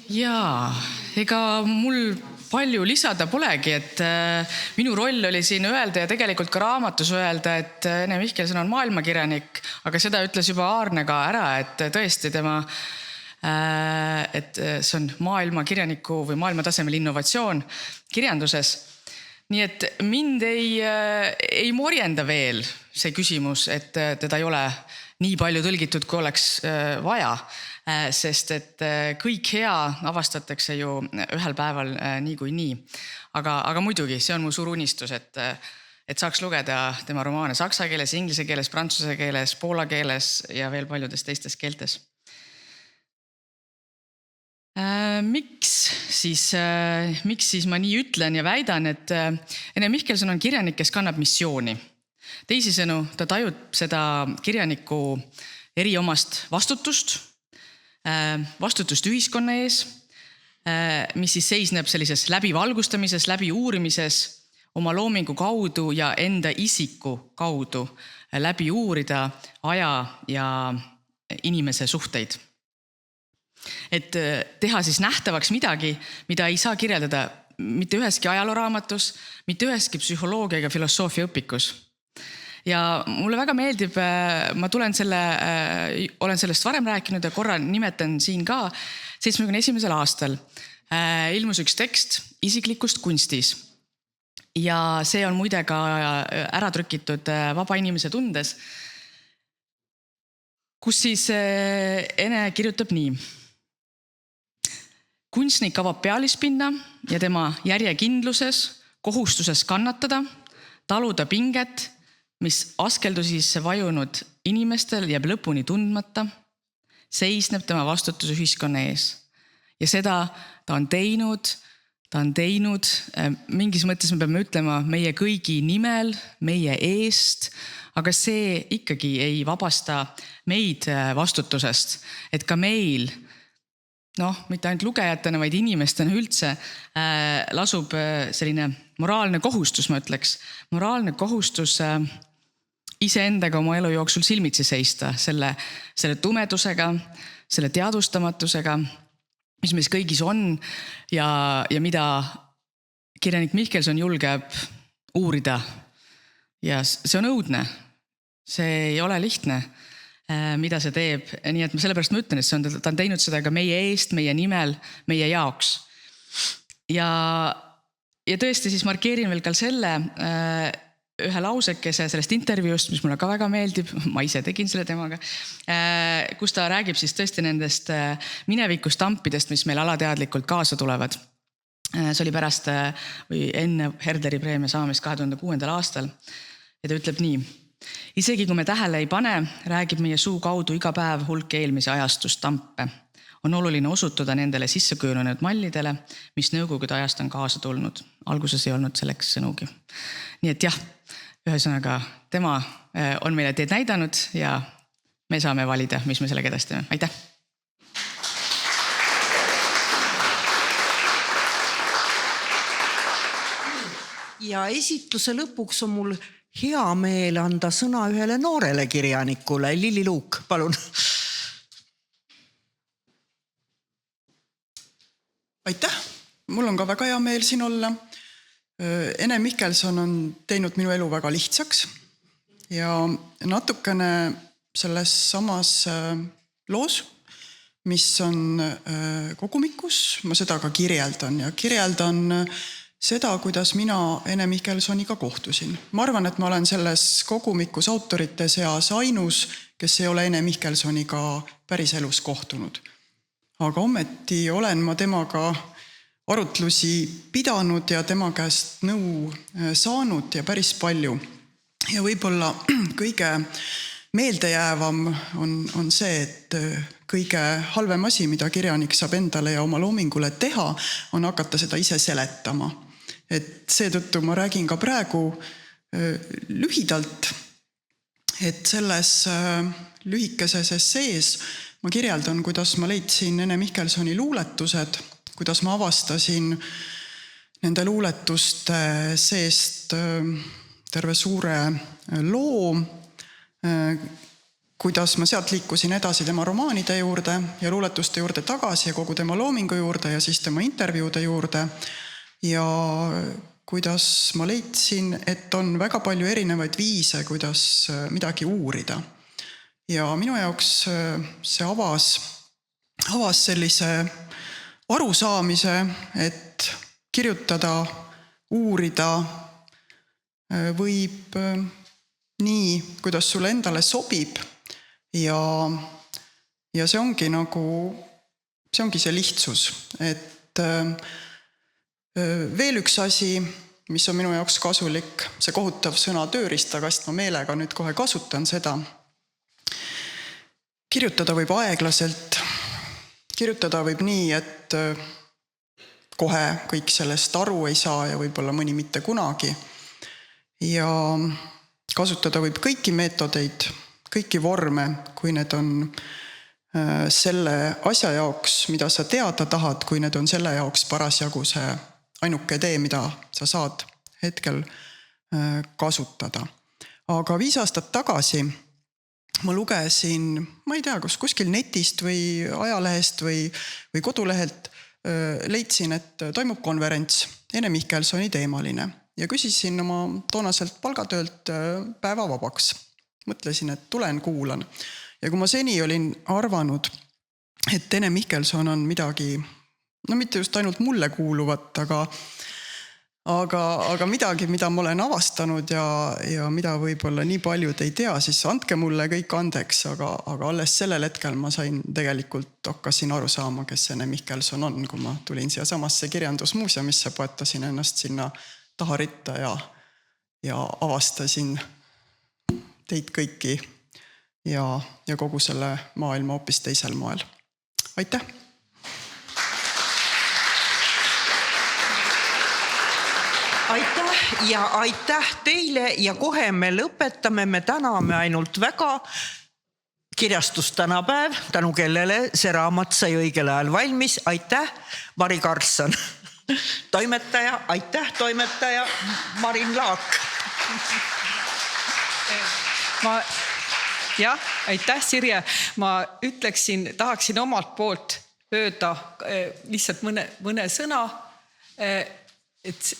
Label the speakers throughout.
Speaker 1: Jaa, ega mul palju lisada polegi, et minu roll oli siin öelda ja tegelikult ka raamatus öelda, et Ene Mihkelson on maailmakirjanik, aga seda ütles juba Aarne ka ära, et tõesti et see on maailmakirjaniku või maailmatasemel innovatsioon kirjanduses. Nii et mind ei morjenda veel see küsimus, et teda ei ole nii palju tõlgitud, kui oleks vaja, sest et kõik hea avastatakse ju ühel päeval nii kui nii. Aga muidugi, see on mu suur unistus, et saaks lugeda tema romaane saksa keeles, inglise keeles, prantsuse keeles, poola keeles ja veel paljudes teistes keeltes. Miks siis ma nii ütlen ja väidan, et Ene Mihkelson on kirjanik, kes kannab missiooni. Teisisõnu, ta tajub seda kirjaniku eriomast vastutust ühiskonna ees, mis siis seisneb sellises läbivalgustamises, läbi uurimises, oma loomingu kaudu ja enda isiku kaudu läbi uurida aja ja inimese suhteid. Et teha siis nähtavaks midagi, mida ei saa kirjeldada mitte üheski ajalooraamatus, mitte üheski psühholoogia ega filosoofia õpikus. Ja mulle väga meeldib, ma olen sellest varem rääkinud ja korra nimetan siin ka 71. aastal ilmus üks tekst isiklikust kunstis. Ja see on muide ka ära trükitud Vaba inimese tundes, kus siis Ene kirjutab nii. Kunstnik avab pealispinna ja tema järjekindluses, kohustuses kannatada, taluda pinget, mis askeldusisse vajunud inimestel jääb lõpuni tundmata, seisneb tema vastutus ühiskonna ees. Ja seda ta on teinud, mingis mõttes me peame ütlema meie kõigi nimel, meie eest, aga see ikkagi ei vabasta meid vastutusest, et ka meil, mitte ainult lugejatena, vaid inimestena üldse lasub selline moraalne kohustus, ma ütleks. Moraalne kohustus iseendaga oma elu jooksul silmitsi seista, selle tumedusega, selle teadvustamatusega, mis meis kõigis on ja mida kirjanik Mihkelson julgeb uurida. Ja see on õudne, see ei ole lihtne, mida see teeb. Nii et sellepärast ma ütlen, et ta on teinud seda ka meie eest, meie nimel, meie jaoks. Ja tõesti siis markeerin veel ka selle ühe lausekese sellest intervjuust, mis mulle ka väga meeldib, ma ise tegin selle temaga, kus ta räägib siis tõesti nendest minevikustampidest, mis meil alateadlikult kaasa tulevad. See oli pärast või enne Herderi preemia saamist 2006. aastal ja ta ütleb nii. Isegi kui me tähele ei pane, räägib meie suu kaudu iga päev hulk eelmise ajastustampe. On oluline osutuda nendele sisseköönunud mallidele, mis nõukogude ajast on kaasa tulnud. Alguses ei olnud selleks sõnugi. Nii et jah, ühesõnaga tema on meile teed näidanud ja me saame valida, mis me sellega edasi teeme. Aitäh!
Speaker 2: Ja esitluse lõpuks on mul hea meel anda sõna ühele noorele kirjanikule. Lilli Luuk, palun.
Speaker 3: Aitäh, mul on ka väga hea meel siin olla. Ene Mihkelson on teinud minu elu väga lihtsaks ja natukene selles samas loos, mis on kogumikus, ma seda ka kirjeldan ja kirjeldan seda, kuidas mina Ene Mihkelsoniga kohtusin. Ma arvan, et ma olen selles kogumikus autorite seas ainus, kes ei ole Ene Mihkelsoniga päris elus kohtunud. Aga ometi olen ma temaga arutlusi pidanud ja tema käest nõu saanud ja päris palju. Ja võib-olla kõige meeldejäävam on see, et kõige halvem asi, mida kirjanik saab endale ja oma loomingule teha, on hakata seda ise seletama. Et seetõttu ma räägin ka praegu lühidalt, et selles lühikeses essees ma kirjeldan, kuidas ma leidsin Ene Mihkelsoni luuletused, kuidas ma avastasin nende luuletuste seest terve suure loo, kuidas ma sealt liikusin edasi tema romaanide juurde ja luuletuste juurde tagasi ja kogu tema loomingu juurde ja siis tema intervjuude juurde. Ja kuidas ma leidsin, et on väga palju erinevaid viise, kuidas midagi uurida. Ja minu jaoks see avas sellise arusaamise, et kirjutada, uurida võib nii, kuidas sulle endale sobib ja see ongi see lihtsus, et veel üks asi, mis on minu jaoks kasulik, see kohutav sõna tööriistakast, ma meelega nüüd kohe kasutan seda. Kirjutada võib aeglaselt, kirjutada võib nii, et kohe kõik sellest aru ei saa ja võib-olla mõni mitte kunagi. Ja kasutada võib kõiki meetodeid, kõiki vorme, kui need on selle asja jaoks, mida sa teada tahad, kui need on selle jaoks parasjagu see ainuke tee, mida sa saad hetkel kasutada. Aga 5 aastat tagasi ma lugesin, ma ei tea, kuskil netist või ajalehest või kodulehelt leidsin, et toimub konverents Ene Mihkelsoni teemaline ja küsisin oma toonaselt palgatöölt päeva vabaks. Mõtlesin, et tulen kuulan. Ja kui ma seni olin arvanud, et Ene Mihkelson on midagi, no mitte just ainult mulle kuuluvat, aga midagi, mida ma olen avastanud ja mida võib-olla nii paljud ei tea, siis andke mulle kõik andeks, aga alles sellel hetkel ma hakkasin aru saama, kes Ene Mihkelson on, kui ma tulin siia samasse kirjandusmuuseumisse, poetasin ennast sinna taha ritta ja avastasin teid kõiki ja kogu selle maailma hoopis teisel moel. Aitäh!
Speaker 2: Aitäh ja aitäh teile ja kohe me lõpetame, me täname ainult väga kirjastustanapäev, tänu kellele see raamat sai õigel ajal valmis. Aitäh, Mari Karlsson, toimetaja, aitäh toimetaja Marin Laak.
Speaker 4: Aitäh, Sirje. Ma tahaksin omalt poolt öelda lihtsalt mõne sõna, et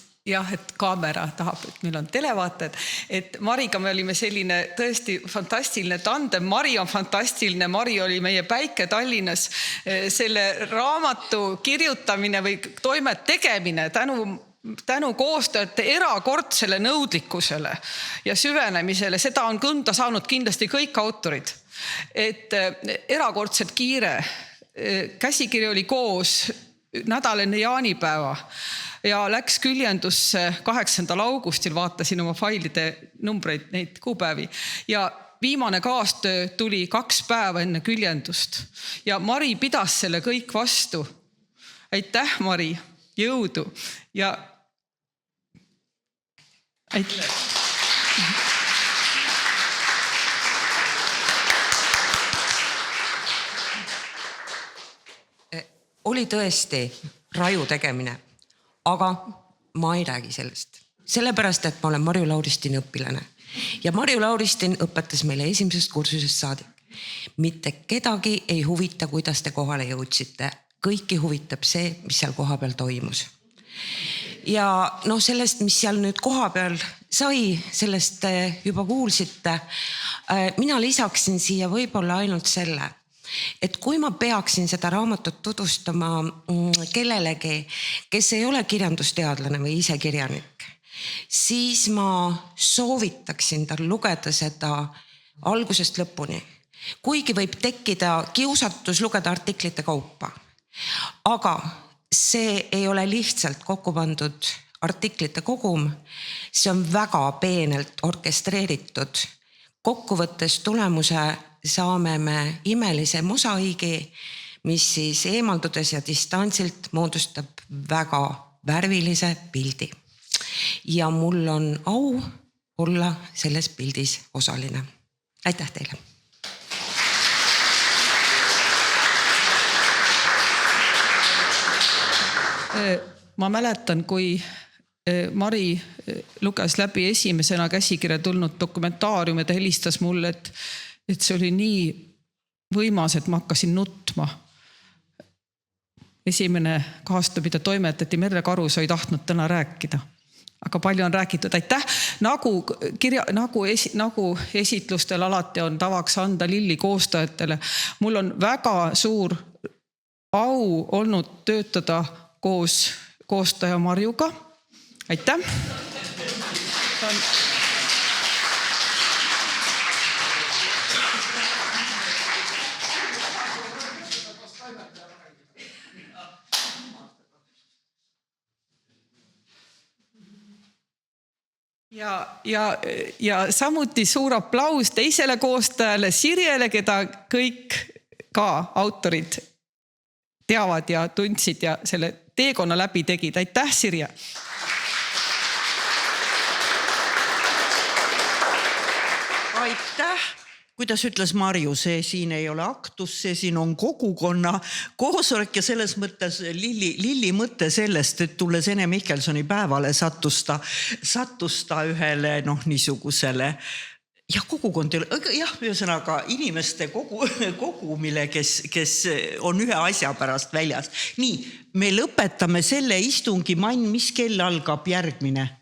Speaker 4: kaamera tahab, et meil on televaated, et Mariga me olime selline tõesti fantastiline tandem. Mari on fantastiline, Mari oli meie päike Tallinnas. Selle raamatu kirjutamine või toimet tegemine tänu koostajate erakordsele nõudlikkusele ja süvenemisele, seda on tunda saanud kindlasti kõik autorid. Et erakordselt kiire, käsikiri oli koos, nädal enne jaanipäeva ja läks küljendusse 8. augustil, vaatasin oma failide numbreid, neid kuupäevi ja viimane kaastöö tuli 2 päeva enne küljendust ja Mari pidas selle kõik vastu. Aitäh, Mari, jõudu ja aitäh.
Speaker 5: Oli tõesti raju tegemine, aga ma ei räägi sellest. Sellepärast, et ma olen Marju Lauristini õpilane. Ja Marju Lauristin õpetas meile esimesest kursusest saadik. Mitte kedagi ei huvita, kuidas te kohale jõudsite. Kõiki huvitab see, mis seal koha peal toimus. Ja sellest, mis seal nüüd koha peal sai, sellest juba kuulsite. Mina lisaksin siia võib-olla ainult selle, et kui ma peaksin seda raamatut tutvustama kellelegi, kes ei ole kirjandusteadlane või ise kirjanik, siis ma soovitaksin tal lugeda seda algusest lõpuni. Kuigi võib tekkida kiusatus lugeda artiklite kaupa. Aga see ei ole lihtsalt kokku pandud artiklite kogum, see on väga peenelt orkestreeritud. Kokkuvõttes tulemuse saame me imelise mosaiigi, mis siis eemaldudes ja distantsilt moodustab väga värvilise pildi. Ja mul on au olla selles pildis osaline. Aitäh teile!
Speaker 4: Ma mäletan, kui Mari luges läbi esimesena käsikirja tulnud dokumentaarium ja ta helistas mulle, et et see oli nii võimas, et ma hakkasin nutma. Esimene kaastupi, mida toimetati, Merle Karusoo ei tahtnud täna rääkida. Aga palju on räägitud. Aitäh! Nagu esitlustel alati on tavaks anda lilli koostajatele. Mul on väga suur au olnud töötada koos koostaja Marjuga. Aitäh! Ja samuti suur aplaus teisele koostajale Sirjele, keda kõik ka autorid teavad ja tundsid ja selle teekonna läbi tegid. Aitäh, Sirje!
Speaker 2: Aitäh! Kuidas ütles Marju, see siin ei ole aktus, see siin on kogukonna koosolek ja selles mõttes Lilli mõte sellest, et tulles Ene Mikkelsoni päevale sattusta ühele niisugusele ja kogukond, jah, ühesõnaga inimeste kogumile, kes on ühe asja pärast väljas. Nii, me lõpetame selle istungi, Mann, mis kell algab järgmine?